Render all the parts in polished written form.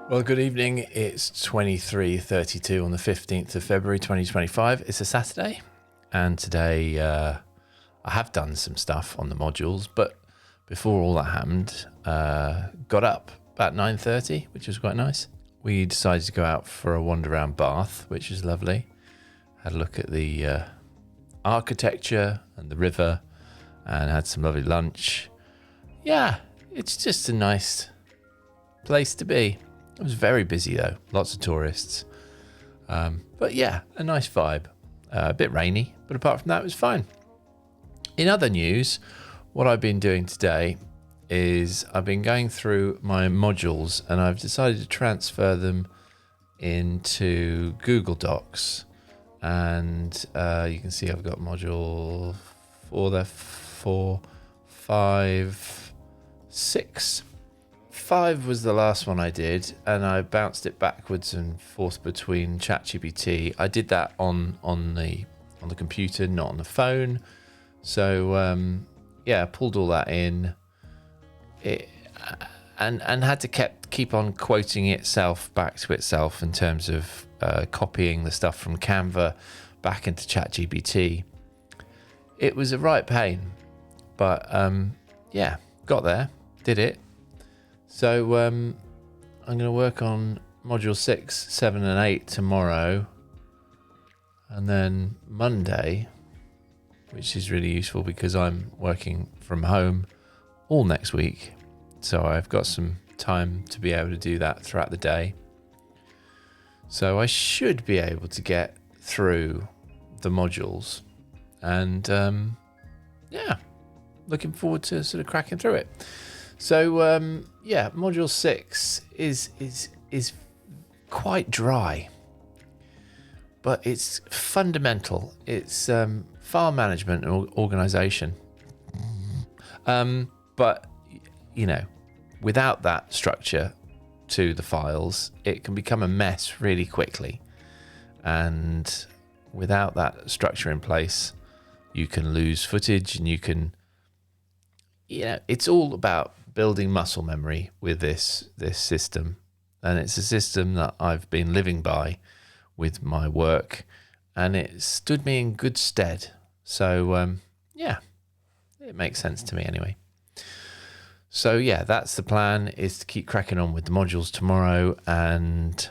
Well, good evening. It's 23:32 on the 15th of February 2025. It's a Saturday, and today I have done some stuff on the modules, but before all that happened, got up about 9:30, which was quite nice. We decided to go out for a wander around Bath, which is lovely. Had a look at the architecture and the river and had some lovely lunch. Yeah, it's just a nice place to be. It was very busy though, lots of tourists. But yeah, a nice vibe. A bit rainy, but apart from that, it was fine. In other news, what I've been doing today is I've been going through my modules and I've decided to transfer them into Google Docs. And you can see I've got module 4 there, 4, 5, 6. 5 was the last one I did, and I bounced it backwards and forth between ChatGPT. I did that on the computer, not on the phone. So yeah, I pulled all that in. And had to keep on quoting itself back to itself in terms of copying the stuff from Canva back into ChatGPT. It was a right pain, but yeah, got there, did it. So I'm going to work on module 6, 7 and 8 tomorrow. And then Monday, which is really useful because I'm working from home all next week. So I've got some time to be able to do that throughout the day. So I should be able to get through the modules. And yeah, looking forward to sort of cracking through it. So yeah, module 6 is quite dry, but it's fundamental. It's file management and organization. But you know, without that structure to the files, it can become a mess really quickly. And without that structure in place, you can lose footage, and you can, it's all about building muscle memory with this system. And it's a system that I've been living by with my work, and it stood me in good stead. So yeah, it makes sense to me anyway. So yeah, that's the plan, is to keep cracking on with the modules tomorrow and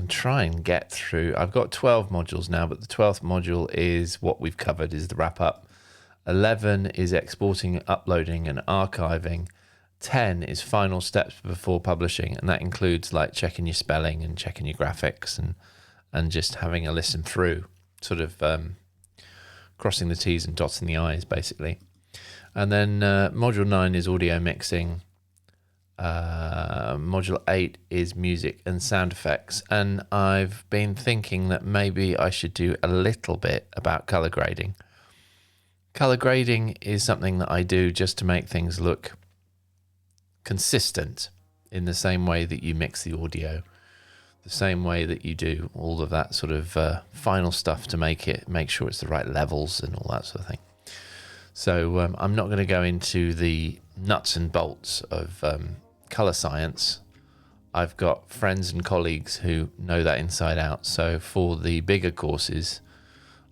try and get through. I've got 12 modules now, but the 12th module is what we've covered, is the wrap up. 11 is exporting, uploading and archiving. 10 is final steps before publishing, and that includes like checking your spelling and checking your graphics and just having a listen through, sort of crossing the T's and dotting the I's basically. And then module 9 is audio mixing. Module 8 is music and sound effects. And I've been thinking that maybe I should do a little bit about color grading. Color grading is something that I do just to make things look consistent in the same way that you mix the audio, the same way that you do all of that sort of final stuff to make sure it's the right levels and all that sort of thing. So I'm not going to go into the nuts and bolts of color science. I've got friends and colleagues who know that inside out. So for the bigger courses,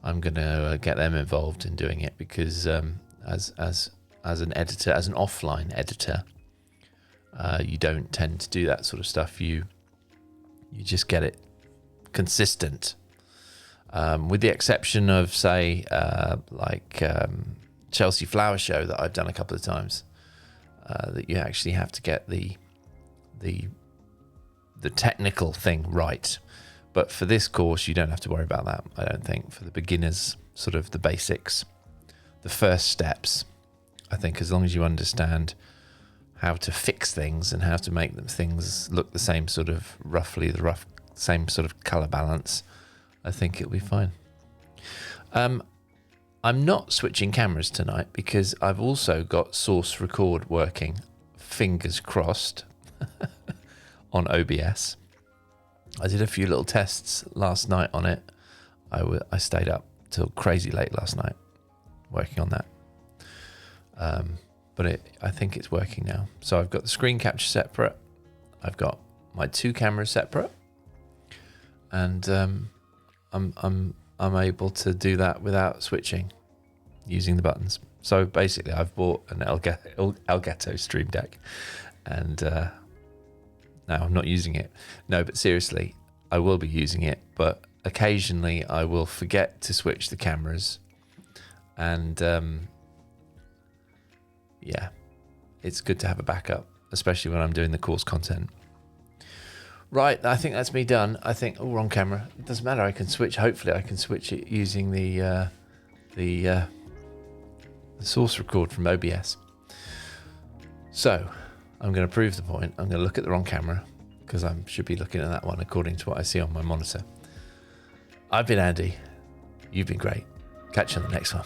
I'm going to get them involved in doing it, because as an editor, as an offline editor, you don't tend to do that sort of stuff. You just get it consistent, with the exception of, say, like Chelsea Flower Show that I've done a couple of times, that you actually have to get the technical thing right. But for this course, you don't have to worry about that, I don't think. For the beginners, sort of the basics, the first steps, I think as long as you understand how to fix things and how to make things look the same sort of same sort of color balance, I think it'll be fine. I'm not switching cameras tonight because I've also got Source Record working, fingers crossed, on OBS. I did a few little tests last night on it. I stayed up till crazy late last night working on that. But I think it's working now. So I've got the screen capture separate. I've got my 2 cameras separate, and I'm able to do that without switching, using the buttons. So basically, I've bought an Elgato Stream Deck, and now I'm not using it. No, but seriously, I will be using it, but occasionally I will forget to switch the cameras, and yeah, it's good to have a backup, especially when I'm doing the course content. Right, I think that's me done. I think, oh, wrong camera. It doesn't matter, I can switch. Hopefully I can switch it using the source record from OBS. So I'm going to prove the point. I'm going to look at the wrong camera, because I should be looking at that one according to what I see on my monitor. I've been Andy. You've been great. Catch you on the next one.